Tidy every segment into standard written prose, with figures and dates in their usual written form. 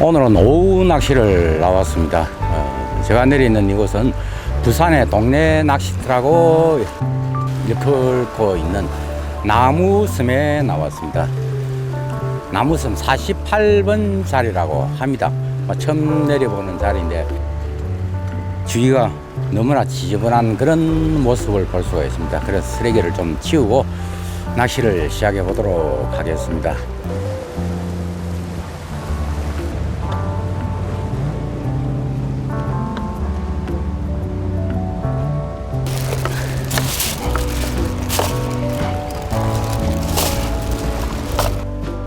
오늘은 오후 낚시를 나왔습니다. 제가 내리는 이곳은 부산의 동네 낚시터라고 일컬고 있는 나무섬에 나왔습니다. 나무섬 48번 자리라고 합니다. 처음 내려보는 자리인데 주위가 너무나 지저분한 그런 모습을 볼 수가 있습니다. 그래서 쓰레기를 좀 치우고 낚시를 시작해 보도록 하겠습니다.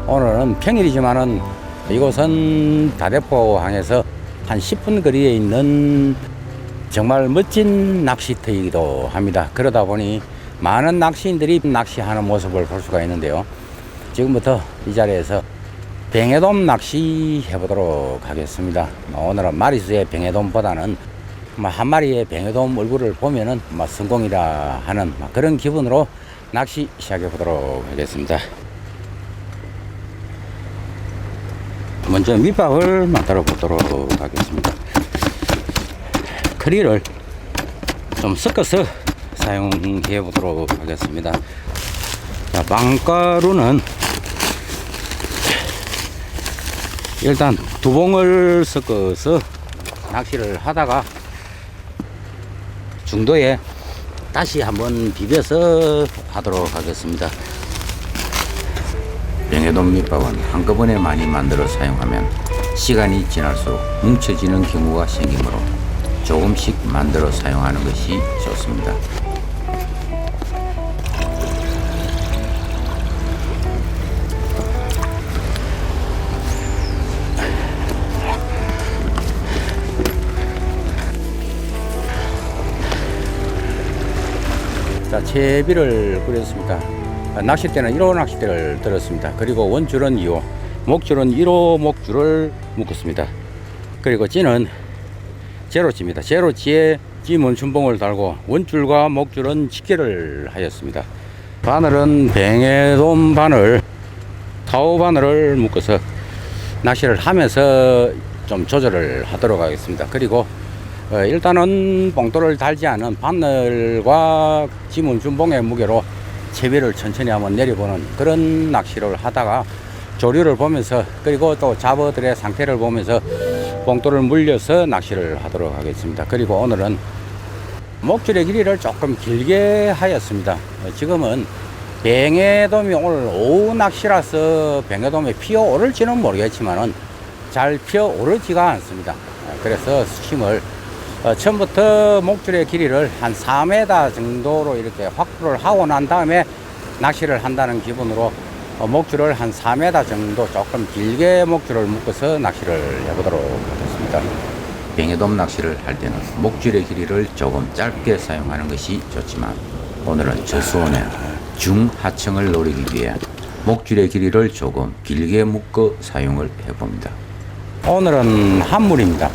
오늘은 평일이지만은 이곳은 다대포항에서 한 10분 거리에 있는 정말 멋진 낚시터이기도 합니다. 그러다 보니 많은 낚시인들이 낚시하는 모습을 볼 수가 있는데요. 지금부터 이 자리에서 뱅에돔 낚시 해보도록 하겠습니다. 오늘은 마리수의 뱅에돔보다는 한 마리의 뱅에돔 얼굴을 보면은 성공이다 하는 그런 기분으로 낚시 시작해 보도록 하겠습니다. 먼저 밑밥을 만들어 보도록 하겠습니다. 크릴을 좀 섞어서 사용해 보도록 하겠습니다. 자, 빵가루는 일단 두 봉을 섞어서 낚시를 하다가 중도에 다시 한번 비벼서 하도록 하겠습니다. 뱅에돔 밑밥은 한꺼번에 많이 만들어 사용하면 시간이 지날수록 뭉쳐지는 경우가 생기므로 조금씩 만들어 사용하는 것이 좋습니다. 자, 채비를 끓였습니다. 낚싯대는 1호 낚싯대를 들었습니다. 그리고 원줄은 2호, 목줄은 1호 목줄을 묶었습니다. 그리고 찌는 제로찌입니다. 제로찌에 찌문 춘봉을 달고 원줄과 목줄은 직결을 하였습니다. 바늘은 뱅에돔 바늘, 타오 바늘을 묶어서 낚시를 하면서 좀 조절을 하도록 하겠습니다. 그리고 일단은 봉돌을 달지 않은 바늘과 찌문 춘봉의 무게로 채비를 천천히 한번 내려보는 그런 낚시를 하다가 조류를 보면서 그리고 또 잡어들의 상태를 보면서 봉돌을 물려서 낚시를 하도록 하겠습니다. 그리고 오늘은 목줄의 길이를 조금 길게 하였습니다. 지금은 뱅에돔이 오늘 오후 낚시라서 뱅에돔이 피어오를지는 모르겠지만은 잘 피어오르지가 않습니다. 그래서 수심을 처음부터 목줄의 길이를 한 4m 정도로 이렇게 확보를 하고 난 다음에 낚시를 한다는 기분으로 목줄을 한 4m 정도 조금 길게 목줄을 묶어서 낚시를 해보도록 하겠습니다. 뱅에돔 낚시를 할 때는 목줄의 길이를 조금 짧게 사용하는 것이 좋지만 오늘은 저수온의 중하층을 노리기 위해 목줄의 길이를 조금 길게 묶어 사용을 해봅니다. 오늘은 한물입니다.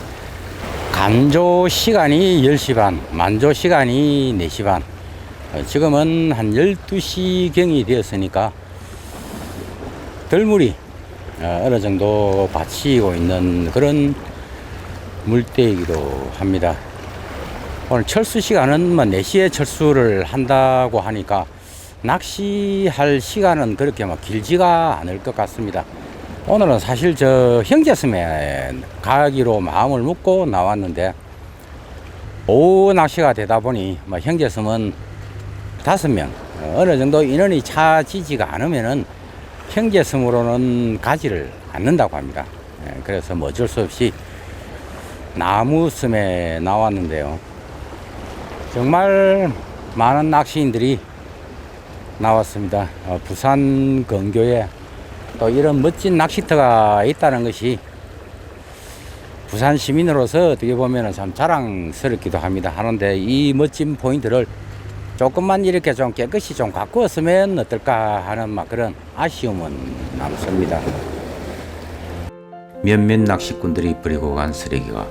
간조 시간이 10시 반, 만조 시간이 4시 반. 지금은 한 12시경이 되었으니까 들물이 어느 정도 받치고 있는 그런 물때이기도 합니다. 오늘 철수 시간은 4시에 철수를 한다고 하니까 낚시할 시간은 그렇게 길지가 않을 것 같습니다. 오늘은 사실 저 형제섬에 가기로 마음을 먹고 나왔는데 오후 낚시가 되다 보니 형제섬은 5명 어느 정도 인원이 차지지가 않으면은 형제섬으로는 가지를 않는다고 합니다. 그래서 어쩔 수 없이 나무섬에 나왔는데요. 정말 많은 낚시인들이 나왔습니다. 부산 근교에 또 이런 멋진 낚시터가 있다는 것이 부산 시민으로서 어떻게 보면 참 자랑스럽기도 합니다. 하는데 이 멋진 포인트를 조금만 이렇게 좀 깨끗이 좀 가꾸었으면 어떨까 하는 그런 아쉬움은 남습니다. 몇몇 낚시꾼들이 버리고 간 쓰레기가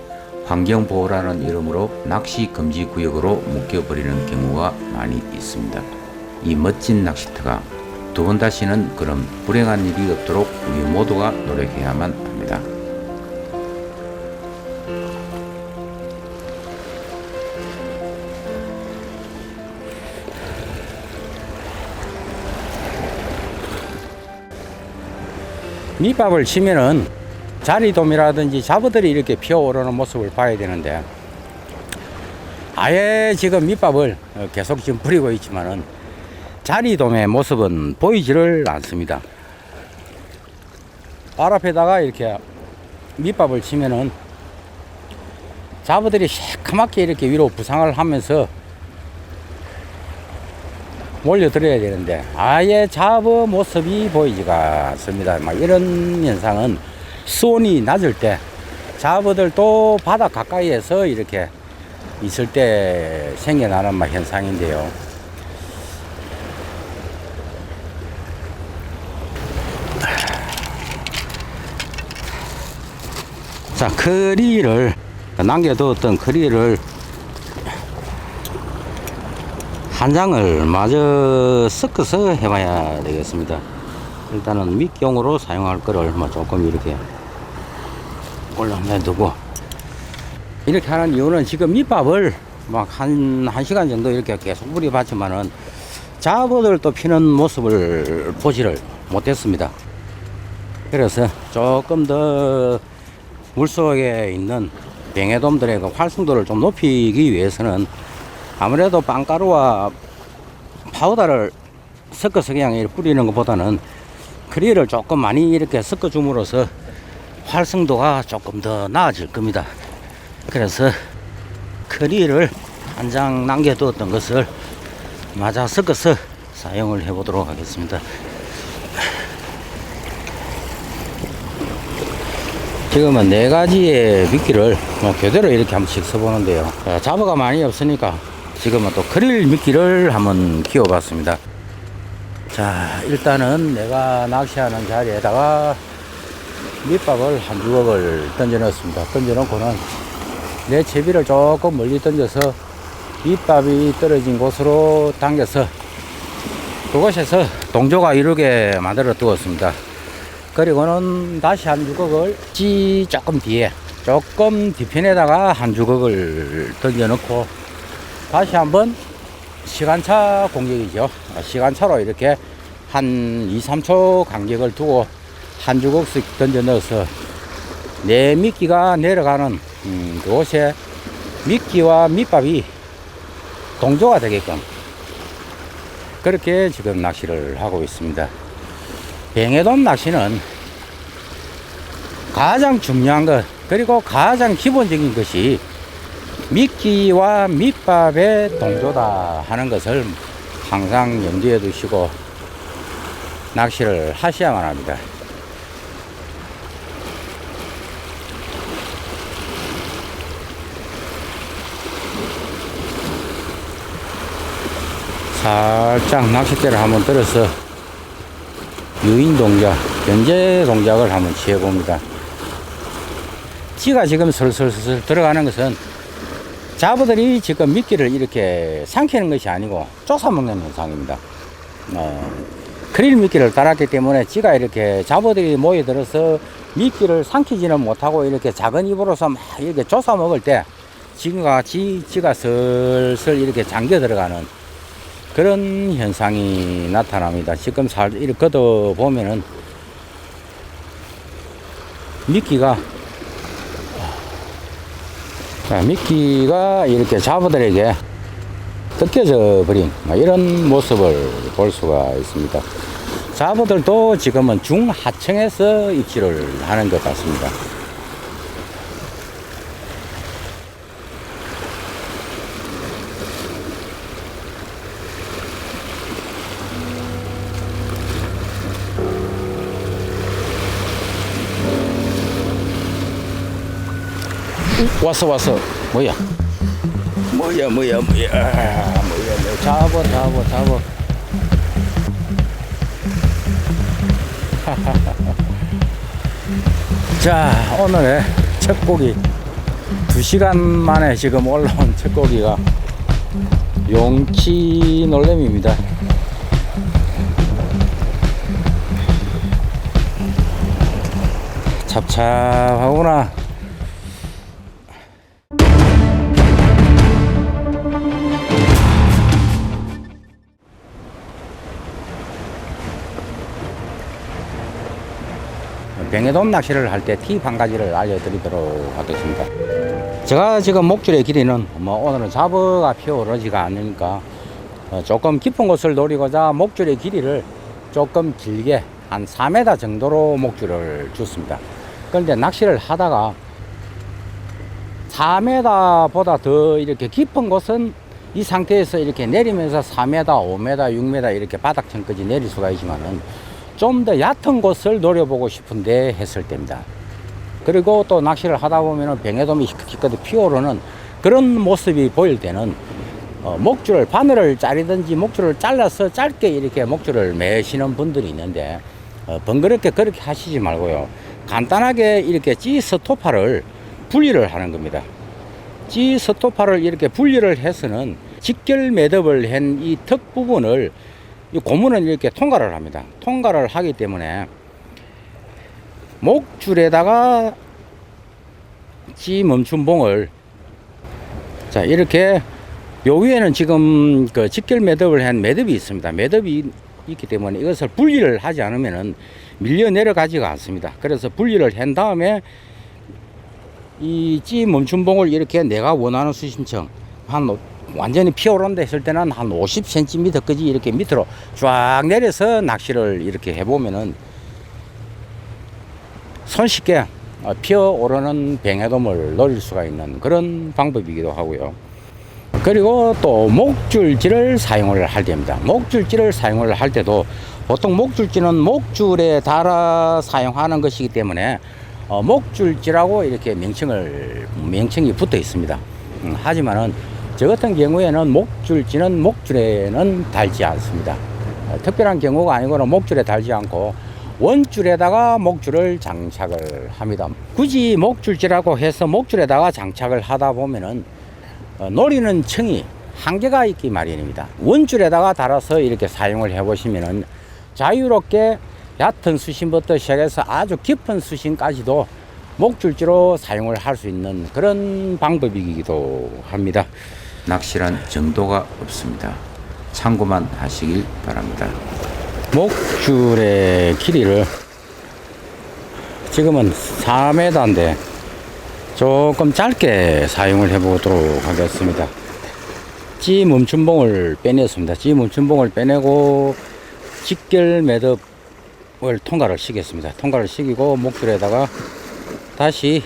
환경보호라는 이름으로 낚시 금지 구역으로 묶여버리는 경우가 많이 있습니다. 이 멋진 낚시터가 두 번 다시는 그런 불행한 일이 없도록 우리 모두가 노력해야만 합니다. 밑밥을 치면은 자리돔이라든지 잡어들이 이렇게 피어오르는 모습을 봐야 되는데, 아예 지금 밑밥을 계속 지금 뿌리고 있지만은 자리돔의 모습은 보이지를 않습니다. 발 앞에다가 이렇게 밑밥을 치면은 잡어들이 새카맣게 이렇게 위로 부상을 하면서 몰려들어야 되는데 아예 잡어 모습이 보이지가 않습니다. 막 이런 현상은 수온이 낮을 때 잡어들도 바다 가까이에서 이렇게 있을 때 생겨나는 막 현상인데요. 자, 커리를 남겨두었던 커리를 한 장을 마저 섞어서 해봐야 되겠습니다. 일단은 밑경으로 사용할 거를 뭐 조금 이렇게 올려두고, 이렇게 하는 이유는 지금 밑밥을 막 한 시간 정도 이렇게 계속 뿌려봤지만은 잡어들도 피는 모습을 보지를 못했습니다. 그래서 조금 더 물속에 있는 뱅에돔들의 그 활성도를 좀 높이기 위해서는 아무래도 빵가루와 파우더를 섞어서 그냥 이렇게 뿌리는 것보다는 크리를 조금 많이 이렇게 섞어 줌으로써 활성도가 조금 더 나아질 겁니다. 그래서 크리를 한 장 남겨두었던 것을 마저 섞어서 사용을 해 보도록 하겠습니다. 지금은 4가지의 미끼를 교대로 이렇게 한 번씩 써보는데요. 잡어가 많이 없으니까 지금은 또 크릴 미끼를 한번 키워봤습니다. 자, 일단은 내가 낚시하는 자리에다가 밑밥을 한 주걱을 던져 넣었습니다. 던져 놓고는 내 채비를 조금 멀리 던져서 밑밥이 떨어진 곳으로 당겨서 그곳에서 동조가 이루게 만들어 두었습니다. 그리고는 다시 한 주걱을 조금 뒤에, 조금 뒤편에다가 한 주걱을 던져 넣고 다시 한번 시간차 공격이죠. 시간차로 이렇게 한 2, 3초 간격을 두고 한 주걱씩 던져 넣어서 내 미끼가 내려가는 그곳에 미끼와 밑밥이 동조가 되게끔 그렇게 지금 낚시를 하고 있습니다. 뱅에돔 낚시는 가장 중요한 것, 그리고 가장 기본적인 것이 미끼와 밑밥의 동조다 하는 것을 항상 염두에 두시고 낚시를 하셔야만 합니다. 살짝 낚싯대를 한번 들어서 유인 동작, 견제 동작을 한번 취해 봅니다. 찌가 지금 슬슬슬 들어가는 것은 잡어들이 지금 미끼를 이렇게 삼키는 것이 아니고 쫓아먹는 현상입니다. 크릴 미끼를 달았기 때문에 찌가 이렇게 잡어들이 모여들어서 미끼를 삼키지는 못하고 이렇게 작은 입으로서 막 이렇게 쫓아먹을 때 지금과 같이 찌가 슬슬 이렇게 잠겨 들어가는 그런 현상이 나타납니다. 지금 이렇게 걷어 보면은 미끼가 이렇게 잡어들에게 뜯겨져 버린 이런 모습을 볼 수가 있습니다. 잡어들도 지금은 중하층에서 입질을 하는 것 같습니다. 왔어. 뭐야 잡어 자, 오늘의 첫 고기 2시간 만에 지금 올라온 첫 고기가 용치 놀래미입니다. 찹찹하구나. 뱅에돔 낚시를 할 때 팁 한 가지를 알려드리도록 하겠습니다. 제가 지금 목줄의 길이는 오늘은 잡어가 피어오르지가 않으니까 조금 깊은 곳을 노리고자 목줄의 길이를 조금 길게 한 4m 정도로 목줄을 줬습니다. 그런데 낚시를 하다가 4m보다 더 이렇게 깊은 곳은 이 상태에서 이렇게 내리면서 4m, 5m, 6m 이렇게 바닥천까지 내릴 수가 있지만은 좀 더 얕은 곳을 노려보고 싶은데 했을 때입니다. 그리고 또 낚시를 하다 보면은 뱅에돔이 기껏 피어오르는 그런 모습이 보일 때는 목줄을 바늘을 자르든지 목줄을 잘라서 짧게 이렇게 목줄을 매시는 분들이 있는데 번거롭게 그렇게 하시지 말고요. 간단하게 이렇게 찌 스토파를 분리를 하는 겁니다. 찌 스토파를 이렇게 분리를 해서는 직결 매듭을 한 이 턱 부분을 이 고무는 이렇게 통과를 합니다. 통과를 하기 때문에 목줄에다가 찌 멈춤봉을 자 이렇게 요 위에는 지금 그 직결 매듭을 한 매듭이 있습니다. 매듭이 있기 때문에 이것을 분리를 하지 않으면은 밀려 내려가지가 않습니다. 그래서 분리를 한 다음에 이 찌 멈춤봉을 이렇게 내가 원하는 수심층 한 완전히 피어오른다 했을 때는 한 50cm까지 이렇게 밑으로 쫙 내려서 낚시를 이렇게 해보면은 손쉽게 피어오르는 뱅에돔을 노릴 수가 있는 그런 방법이기도 하고요. 그리고 또 목줄질을 사용을 할 때입니다. 목줄질을 사용을 할 때도 보통 목줄질은 목줄에 달아 사용하는 것이기 때문에 목줄질하고 이렇게 명칭이 붙어 있습니다. 하지만은 저 같은 경우에는 목줄질은 목줄에는 달지 않습니다. 특별한 경우가 아니고는 목줄에 달지 않고 원줄에다가 목줄을 장착을 합니다. 굳이 목줄질하고 해서 목줄에다가 장착을 하다 보면은 노리는 층이 한계가 있기 마련입니다. 원줄에다가 달아서 이렇게 사용을 해 보시면은 자유롭게 얕은 수심부터 시작해서 아주 깊은 수심까지도 목줄지로 사용을 할 수 있는 그런 방법이기도 합니다. 낚시란 정도가 없습니다. 참고만 하시길 바랍니다. 목줄의 길이를 지금은 4m인데 조금 짧게 사용을 해 보도록 하겠습니다. 찌 멈춤봉을 빼냈습니다. 찌 멈춤봉을 빼내고 직결 매듭을 통과를 시켰습니다. 통과를 시키고 목줄에다가 다시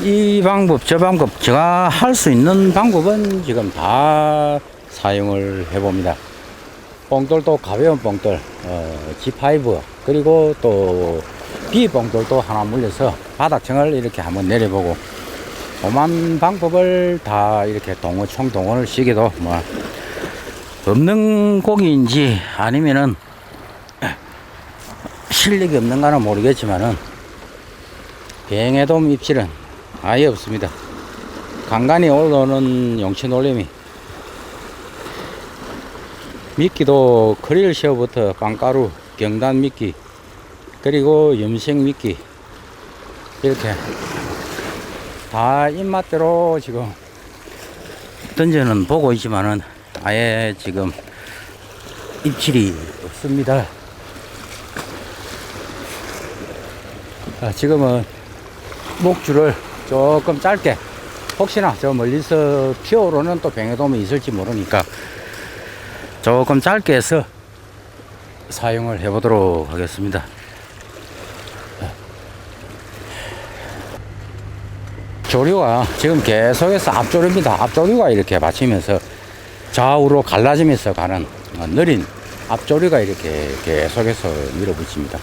이 방법 저 방법 제가 할 수 있는 방법은 지금 다 사용을 해 봅니다. 뽕돌도 가벼운 뽕돌 G5 그리고 또 B뽕돌도 하나 물려서 바닥층을 이렇게 한번 내려보고 오만 방법을 다 이렇게 총동원을 시켜도 뭐 없는 고기인지 아니면은 실력이 없는가는 모르겠지만은 뱅에돔 입질은 아예 없습니다. 간간히 올라오는 용치 놀림이 미끼도 크릴셰어부터 깡가루, 경단 미끼 그리고 염색 미끼 이렇게 다 입맛대로 지금 던져는 보고 있지만은 아예 지금 입질이 없습니다. 지금은 목줄을 조금 짧게 혹시나 저 멀리서 피어오르는 또 뱅에돔이 있을지 모르니까 조금 짧게 해서 사용을 해 보도록 하겠습니다. 조류가 지금 계속해서 앞조류입니다. 앞조류가 이렇게 받치면서 좌우로 갈라지면서 가는 느린 앞조류가 이렇게 계속해서 밀어붙입니다.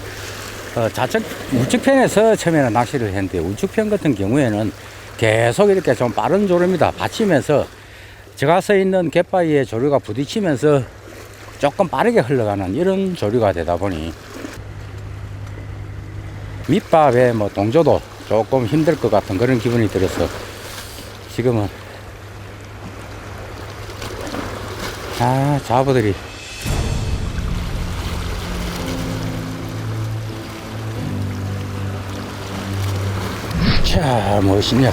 좌측 우측편에서 처음에는 낚시를 했는데 우측편 같은 경우에는 계속 이렇게 좀 빠른 조류입니다. 받치면서 제가 서 있는 갯바위에 조류가 부딪히면서 조금 빠르게 흘러가는 이런 조류가 되다 보니 밑밥에 뭐 동조도 조금 힘들 것 같은 그런 기분이 들어서 지금은 자부들이 자 무엇이냐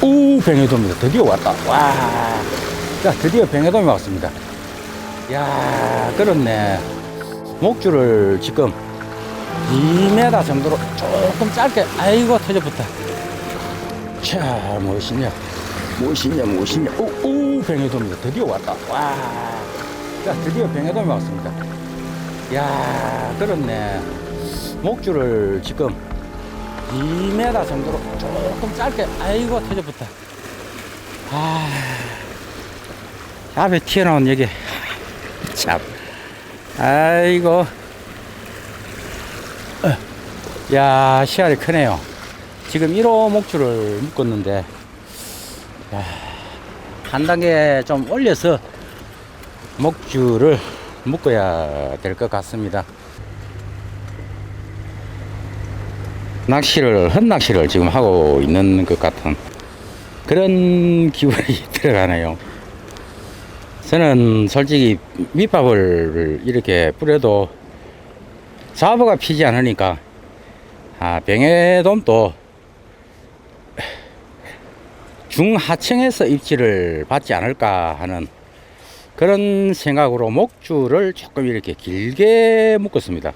오 뱅에돔이다. 드디어 왔다. 와, 자 드디어 뱅에돔이 왔습니다. 야 그렇네. 목줄을 지금 2m 정도로 조금 짧게, 아이고, 터져붙다. 자, 무엇이냐, 오, 뱅에돔이 드디어 왔다. 와, 자, 드디어 뱅에돔이 왔습니다. 야, 그렇네. 목줄을 지금 2m 정도로 조금 짧게, 아이고, 터져붙다. 아, 앞에 튀어나온 여기, 참, 아이고. 야, 씨알이 크네요. 지금 1호 목줄을 묶었는데, 야, 한 단계 좀 올려서 목줄을 묶어야 될 것 같습니다. 헛낚시를 지금 하고 있는 것 같은 그런 기분이 들어가네요. 저는 솔직히 밑밥을 이렇게 뿌려도 잡어가 피지 않으니까, 뱅에돔도 중하층에서 입질을 받지 않을까 하는 그런 생각으로 목줄을 조금 이렇게 길게 묶었습니다.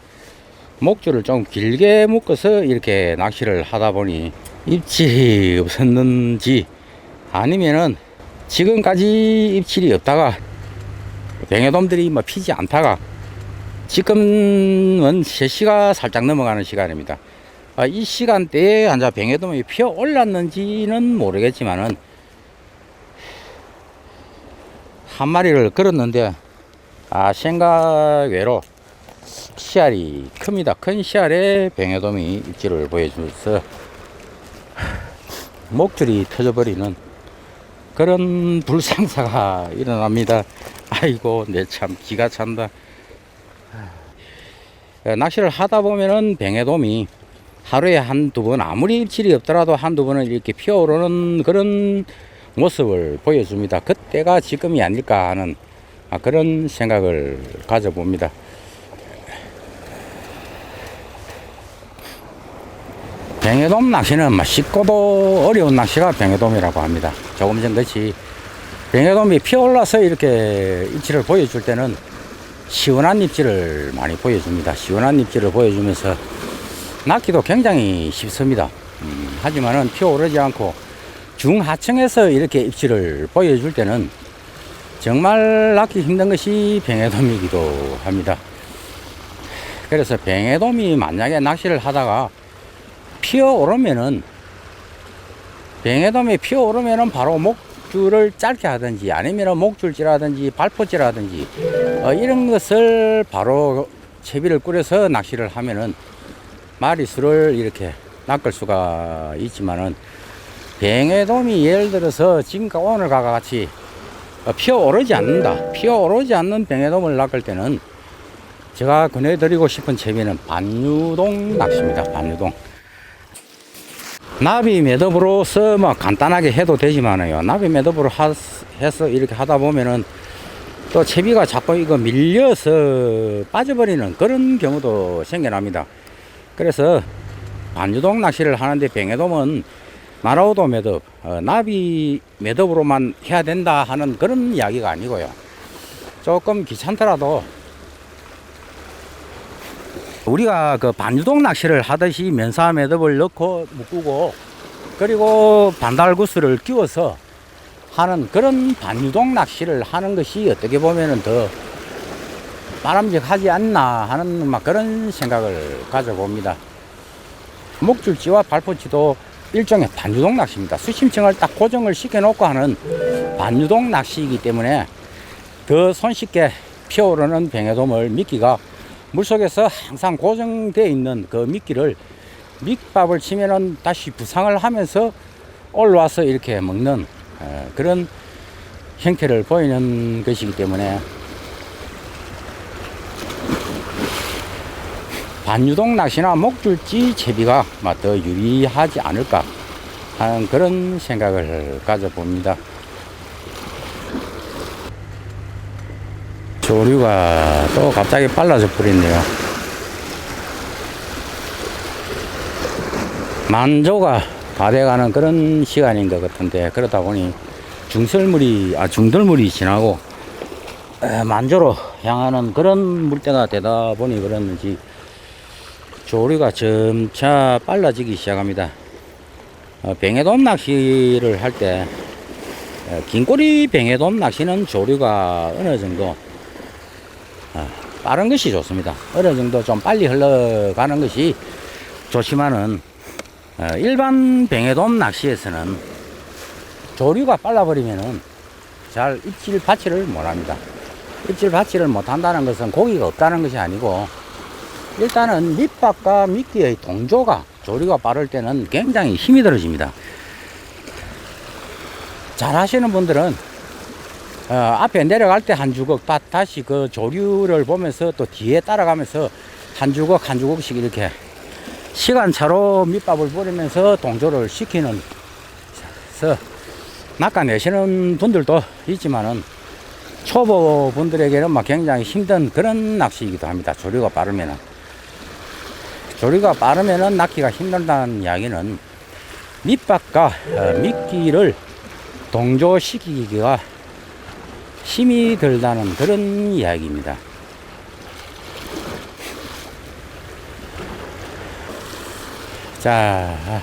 목줄을 좀 길게 묶어서 이렇게 낚시를 하다 보니 입질이 없었는지, 아니면은 지금까지 입질이 없다가 뱅에돔들이 뭐 피지 않다가 지금은 3시가 살짝 넘어가는 시간입니다. 이 시간대에 앉아 뱅에돔이 피어 올랐는지는 모르겠지만은 한 마리를 걸었는데, 생각 외로 씨알이 큽니다. 큰 씨알에 뱅에돔이 입질을 보여주면서 목줄이 터져버리는 그런 불상사가 일어납니다. 아이고, 내 참 기가 찬다. 낚시를 하다 보면은 뱅에돔이 하루에 한두 번, 아무리 입질이 없더라도 한두 번은 이렇게 피어오르는 그런 모습을 보여줍니다. 그때가 지금이 아닐까 하는 그런 생각을 가져봅니다. 뱅에돔 낚시는 쉽고도 어려운 낚시가 뱅에돔이라고 합니다. 조금 전같이 뱅에돔이 피어올라서 이렇게 입질을 보여줄 때는 시원한 입질을 많이 보여줍니다. 시원한 입질을 보여주면서 낚기도 굉장히 쉽습니다. 하지만은 피어오르지 않고 중하층에서 이렇게 입질을 보여줄 때는 정말 낚기 힘든 것이 뱅에돔이기도 합니다. 그래서 뱅에돔이 만약에 낚시를 하다가 피어오르면은, 뱅에돔이 피어오르면은 바로 목줄을 짧게 하든지 아니면 목줄질하든지 발포질하든지 이런 것을 바로 채비를 꾸려서 낚시를 하면은 마리수를 이렇게 낚을 수가 있지만은, 뱅에돔이 예를 들어서 지금과 오늘과 같이 피어오르지 않는 뱅에돔을 낚을 때는 제가 권해드리고 싶은 채비는 반유동 낚시입니다. 반유동. 나비 매듭으로서 뭐 간단하게 해도 되지만요, 나비 매듭으로 해서 이렇게 하다 보면은 또 채비가 자꾸 이거 밀려서 빠져버리는 그런 경우도 생겨납니다. 그래서 반유동 낚시를 하는데 뱅에돔은 마라우도 매듭, 나비 매듭으로만 해야 된다 하는 그런 이야기가 아니고요, 조금 귀찮더라도 우리가 그 반유동 낚시를 하듯이 면사 매듭을 넣고 묶고 그리고 반달구스를 끼워서 하는 그런 반유동 낚시를 하는 것이 어떻게 보면은 더 바람직하지 않나 하는 그런 생각을 가져봅니다. 목줄지와 발포치도 일종의 반유동 낚시입니다. 수심층을 딱 고정을 시켜 놓고 하는 반유동 낚시이기 때문에 더 손쉽게 피어오르는 뱅에돔을 미끼가 물속에서 항상 고정되어 있는 그 미끼를 밑밥을 치면은 다시 부상을 하면서 올라와서 이렇게 먹는 그런 형태를 보이는 것이기 때문에 반유동 낚시나 목줄지 채비가 더 유리하지 않을까 하는 그런 생각을 가져봅니다. 조류가 또 갑자기 빨라져 버렸네요. 만조가 다 돼가는 그런 시간인 것 같은데, 그러다 보니 중들물이 지나고 만조로 향하는 그런 물때가 되다 보니 그랬는지 조류가 점차 빨라지기 시작합니다. 뱅에돔 낚시를 할 때 긴꼬리 뱅에돔 낚시는 조류가 어느 정도 빠른 것이 좋습니다. 어느 정도 좀 빨리 흘러가는 것이 좋지만은 일반 뱅에돔 낚시에서는 조류가 빨라버리면은 잘 입질 받치를 못합니다. 입질 받치를 못한다는 것은 고기가 없다는 것이 아니고, 일단은 밑밥과 미끼의 동조가 조류가 빠를 때는 굉장히 힘이 들어집니다. 잘 하시는 분들은 앞에 내려갈 때 한 주걱 다시 그 조류를 보면서 또 뒤에 따라가면서 한 주걱 한 주걱씩 이렇게 시간차로 밑밥을 뿌리면서 동조를 시키는 낚아내시는 분들도 있지만은 초보 분들에게는 막 굉장히 힘든 그런 낚시이기도 합니다. 조류가 빠르면은. 조류가 빠르면은 낚기가 힘들다는 이야기는 밑밥과 미끼를 동조시키기가 힘이 들다는 그런 이야기입니다. 자,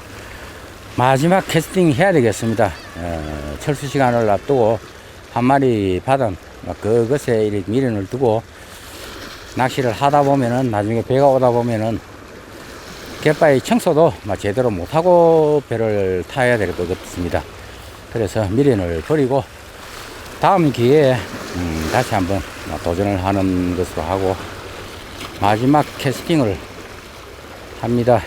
마지막 캐스팅 해야 되겠습니다. 철수 시간을 앞두고 한 마리 받은 그것에 이렇게 미련을 두고 낚시를 하다 보면은 나중에 배가 오다 보면은 갯바위 청소도 제대로 못하고 배를 타야 될 것 같습니다. 그래서 미련을 버리고 다음 기회에 다시 한번 도전을 하는 것으로 하고 마지막 캐스팅을 합니다.